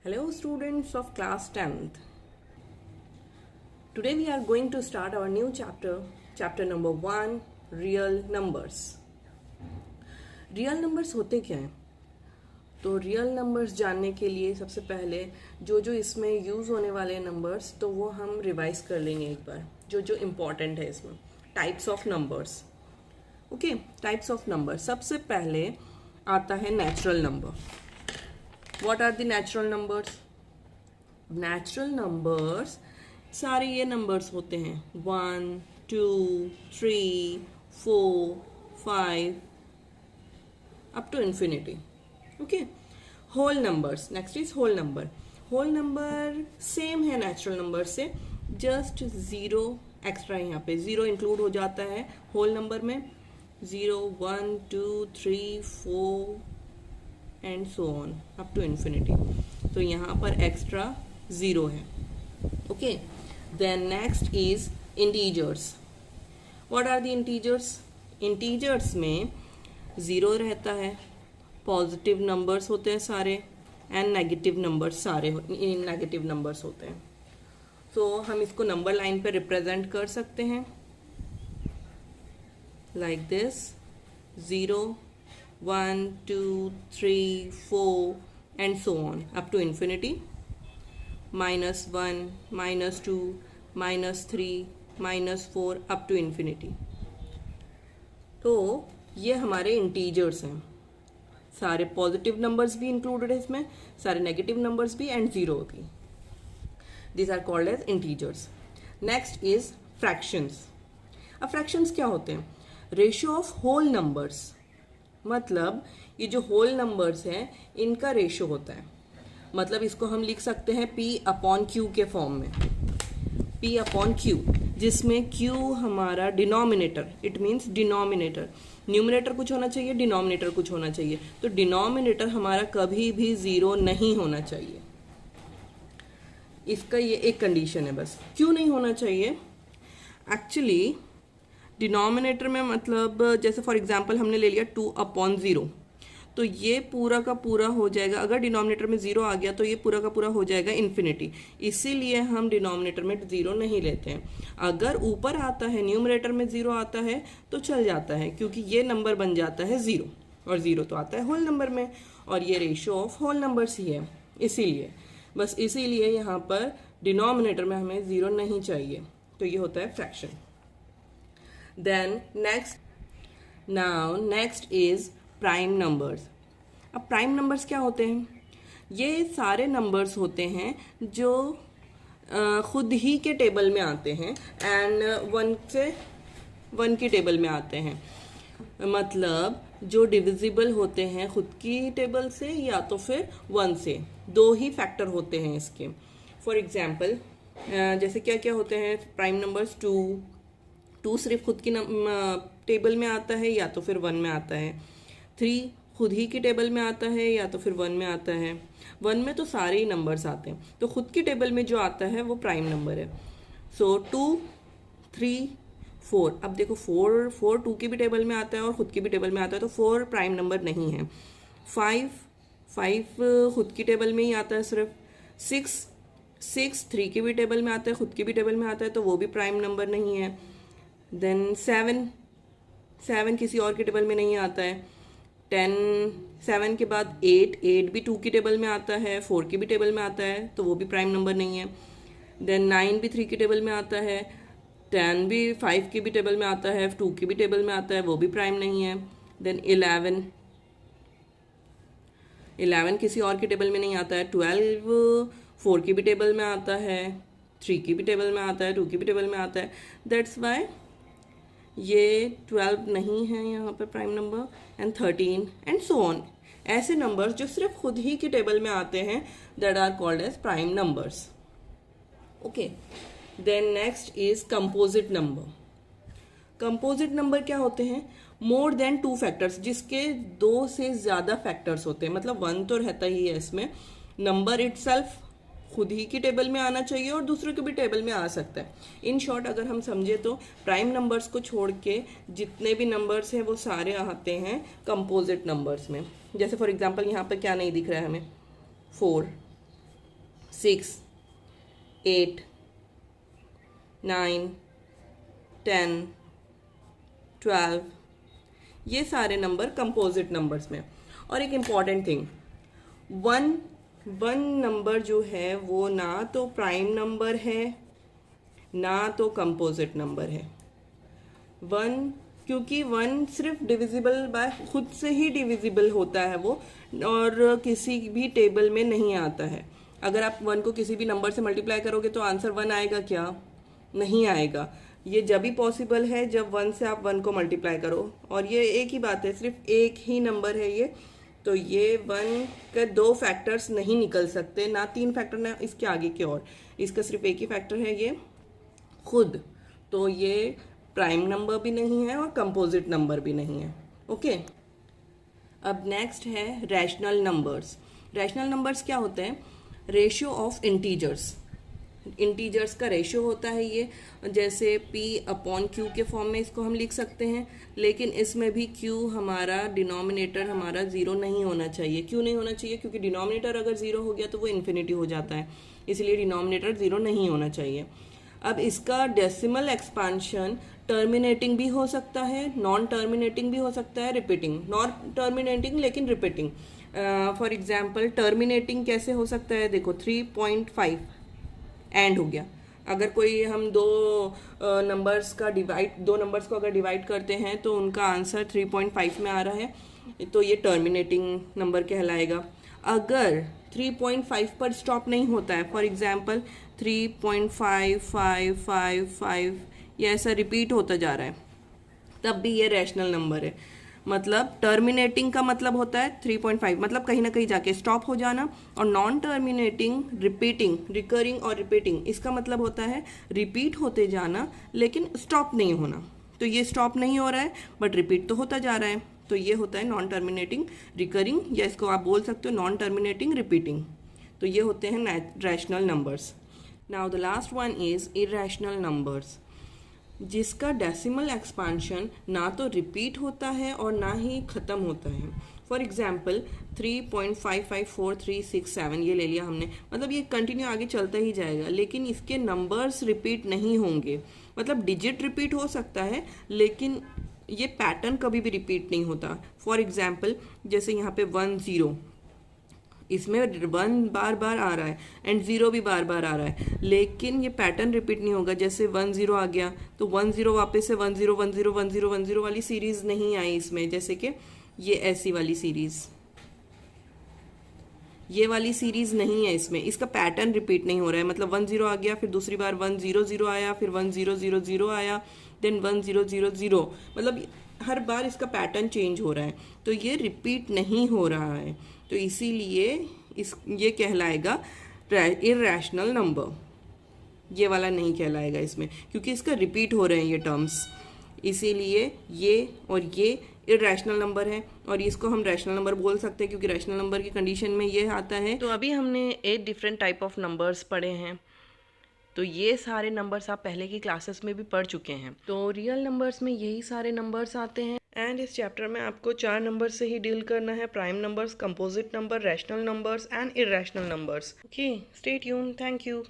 Hello students of class 10th. Today we are going to start our new chapter number 1, real numbers. Real numbers होते क्या हैं? तो real numbers जानने के लिए सबसे पहले जो इसमें यूज़ होने वाले नंबर्स तो वो हम रिवाइज कर लेंगे एक बार, जो इम्पॉर्टेंट है इसमें. Types of numbers. Okay, types of number. सबसे पहले आता है natural number. What are the natural numbers? Natural numbers सारे ये numbers होते हैं 1, 2, 3, 4, 5 up to infinity. Okay. Whole numbers. Next is whole number. Whole number same है natural number से, just zero extra यहाँ पे zero include हो जाता है whole number में. 0, 1, 2, 3, 4 and so on up to infinity. तो यहाँ पर एक्स्ट्रा ज़ीरो है. Okay, then next is integers. What are the integers? Integers में ज़ीरो रहता है, पॉजिटिव नंबर्स होते हैं सारे, एंड नेगेटिव नंबर्स सारे नेगेटिव नंबर्स होते हैं. तो हम इसको नंबर लाइन पे रिप्रेजेंट कर सकते हैं like this. 0, 1, 2, 3, 4 and so on up to infinity. -1, -2, -3, -4 up to infinity. तो ये हमारे इंटीजर्स हैं. सारे पॉजिटिव नंबर्स भी इंक्लूडेड है इसमें, सारे नेगेटिव नंबर्स भी एंड ज़ीरो भी. These are called as integers. Next is fractions. अब फ्रैक्शंस क्या होते हैं? Ratio of whole numbers. मतलब ये जो होल नंबर्स हैं इनका रेशियो होता है. मतलब इसको हम लिख सकते हैं P/Q के फॉर्म में. P/Q, जिसमें Q हमारा denominator, it means denominator. Numerator कुछ होना चाहिए, डिनोमिनेटर कुछ होना चाहिए. तो डिनोमिनेटर हमारा कभी भी ज़ीरो नहीं होना चाहिए. इसका ये एक कंडीशन है बस. क्यों नहीं होना चाहिए? एक्चुअली डिनोमिनेटर में मतलब जैसे फॉर एग्जांपल हमने ले लिया 2/0, तो ये पूरा का पूरा हो जाएगा. अगर डिनोमिनेटर में ज़ीरो आ गया तो ये पूरा का पूरा हो जाएगा इन्फिनिटी. इसीलिए हम डिनोमिनेटर में ज़ीरो नहीं लेते हैं. अगर ऊपर आता है न्यूमरेटर में ज़ीरो आता है तो चल जाता है, क्योंकि ये नंबर बन जाता है ज़ीरो, और ज़ीरो तो आता है होल नंबर में, और ये रेशियो ऑफ होल नंबर्स ही है. इसीलिए यहाँ पर डिनोमिनेटर में हमें ज़ीरो नहीं चाहिए. तो ये होता है fraction. Then next is prime numbers. अब प्राइम नंबर्स क्या होते हैं? ये सारे नंबर्स होते हैं जो खुद ही के टेबल में आते हैं एंड 1 की टेबल में आते हैं. मतलब जो डिविजिबल होते हैं खुद की टेबल से या तो फिर 1 से. दो ही फैक्टर होते हैं इसके. फॉर एग्जाम्पल जैसे क्या क्या होते हैं प्राइम नंबर्स? 2 सिर्फ खुद की टेबल में आता है या तो फिर 1 में आता है. 3 खुद ही की टेबल में आता है या तो फिर 1 में आता है. 1 में तो सारे ही नंबर्स आते हैं, तो खुद की टेबल में जो आता है वो प्राइम नंबर है. सो 2, 3, 4. अब देखो 4 2 की भी टेबल में आता है और खुद की भी टेबल में आता है, तो 4 प्राइम नंबर नहीं है. 5 खुद की टेबल में ही आता है सिर्फ. 6 3 की भी टेबल में आता है, खुद की भी टेबल में आता है, तो वो भी प्राइम नंबर नहीं है. देन 7 किसी और की टेबल में नहीं आता है. 7 के बाद 8 भी 2 की टेबल में आता है, 4 की भी टेबल में आता है, तो वो भी प्राइम नंबर नहीं है. देन 9 भी 3 की टेबल में आता है. 10 भी 5 की भी टेबल में आता है, 2 की भी टेबल में आता है, वो भी प्राइम नहीं है. देन 11 किसी और की टेबल में नहीं आता है. 12 4 की भी टेबल में आता है, 3 की भी टेबल में आता है, 2 की भी टेबल में आता है. दैट्स वाई ये 12 नहीं है यहाँ पर prime number. And 13 and so on. ऐसे नंबर्स जो सिर्फ खुद ही की टेबल में आते हैं that are called as prime numbers. Okay, then next is composite number. Composite number क्या होते हैं? मोर देन 2 फैक्टर्स, जिसके 2 से ज़्यादा फैक्टर्स होते हैं. मतलब 1 तो रहता ही है इसमें. नंबर इटसेल्फ खुद ही की टेबल में आना चाहिए और दूसरों के भी टेबल में आ सकता है. इन शॉर्ट अगर हम समझे तो प्राइम नंबर्स को छोड़ के जितने भी नंबर्स हैं वो सारे आते हैं कंपोजिट नंबर्स में. जैसे फॉर एग्जांपल यहाँ पर क्या नहीं दिख रहा है हमें? 4. 6, 8, 9, 10, 12, ये सारे नंबर कंपोजिट नंबर्स में। और एक इम्पॉर्टेंट थिंग, वन नंबर जो है वो ना तो प्राइम नंबर है ना तो कंपोजिट नंबर है। क्योंकि वन सिर्फ डिविजिबल बाय खुद से ही डिविजिबल होता है वो, और किसी भी टेबल में नहीं आता है। अगर आप वन को किसी भी नंबर से मल्टीप्लाई करोगे तो आंसर वन आएगा क्या? नहीं आएगा। ये जब भी पॉसिबल है जब वन से आप वन को मल्टीप्लाई करो, और ये एक ही बात है, सिर्फ एक ही नंबर है ये, तो ये वन के दो फैक्टर्स नहीं निकल सकते, ना तीन फैक्टर ना इसके आगे के, और इसका सिर्फ एक ही फैक्टर है ये खुद। तो ये प्राइम नंबर भी नहीं है और कंपोजिट नंबर भी नहीं है। ओके, अब नेक्स्ट है रैशनल नंबर्स। रैशनल नंबर्स क्या होते हैं? Ratio of integers. इंटीजर्स का रेशियो होता है ये, जैसे p/q के फॉर्म में इसको हम लिख सकते हैं, लेकिन इसमें भी q हमारा डिनोमिनेटर हमारा ज़ीरो नहीं होना चाहिए। क्यों नहीं होना चाहिए? क्योंकि डिनोमिनेटर अगर ज़ीरो हो गया तो वो इन्फिनिटी हो जाता है, इसलिए डिनोमिनेटर ज़ीरो नहीं होना चाहिए। अब इसका डेसिमल एक्सपांशन टर्मिनेटिंग भी हो सकता है, नॉन टर्मिनेटिंग भी हो सकता है, रिपीटिंग। नॉन टर्मिनेटिंग लेकिन रिपीटिंग। फॉर एग्जांपल टर्मिनेटिंग कैसे हो सकता है? देखो 3.5 एंड हो गया। अगर कोई हम दो नंबर्स को अगर डिवाइड करते हैं तो उनका आंसर 3.5 में आ रहा है, तो ये टर्मिनेटिंग नंबर कहलाएगा। अगर 3.5 पर स्टॉप नहीं होता है, फॉर एग्जांपल 3.5555, ये ऐसा रिपीट होता जा रहा है, तब भी ये रैशनल नंबर है। मतलब टर्मिनेटिंग का मतलब होता है 3.5, मतलब कहीं ना कहीं जाके स्टॉप हो जाना, और नॉन टर्मिनेटिंग रिपीटिंग, रिकरिंग और रिपीटिंग, इसका मतलब होता है रिपीट होते जाना लेकिन स्टॉप नहीं होना। तो ये स्टॉप नहीं हो रहा है बट रिपीट तो होता जा रहा है, तो ये होता है नॉन टर्मिनेटिंग रिकरिंग, या इसको आप बोल सकते हो नॉन टर्मिनेटिंग रिपीटिंग। तो ये होते हैं rational numbers. Now the last one is irrational numbers, जिसका डेसिमल एक्सपांशन ना तो रिपीट होता है और ना ही ख़त्म होता है। फॉर एग्जाम्पल 3.554367 ये ले लिया हमने, मतलब ये कंटिन्यू आगे चलता ही जाएगा, लेकिन इसके नंबर्स रिपीट नहीं होंगे। मतलब डिजिट रिपीट हो सकता है लेकिन ये पैटर्न कभी भी रिपीट नहीं होता। फॉर एग्जाम्पल जैसे यहाँ पे 10, इसमें 1 बार बार आ रहा है एंड 0 भी बार बार आ रहा है, लेकिन ये पैटर्न रिपीट नहीं होगा। जैसे 10 आ गया तो 10 वापस से 10 10 10 10 वाली सीरीज नहीं आई इसमें, जैसे कि ये ऐसी वाली सीरीज, ये वाली सीरीज नहीं है इसमें, इसका पैटर्न रिपीट नहीं हो रहा है। मतलब 10 आ गया, फिर दूसरी बार 100 आया, फिर 1000 आया, देन 1000, मतलब हर बार इसका पैटर्न चेंज हो रहा है, तो ये रिपीट नहीं हो रहा है। तो इसीलिए ये कहलाएगा इरैशनल नंबर, ये वाला नहीं कहलाएगा इसमें, क्योंकि इसका रिपीट हो रहे हैं ये टर्म्स, इसीलिए ये और ये इरैशनल नंबर है, और इसको हम रैशनल नंबर बोल सकते हैं क्योंकि रैशनल नंबर की कंडीशन में ये आता है। तो अभी हमने 8 डिफरेंट टाइप ऑफ नंबर्स पढ़े हैं, तो ये सारे नंबर्स आप पहले की क्लासेस में भी पढ़ चुके हैं। तो रियल नंबर्स में यही सारे नंबर्स आते हैं, एंड इस चैप्टर में आपको 4 नंबर से ही डील करना है: prime numbers, composite number, rational numbers and irrational numbers. Okay, stay tuned, thank you.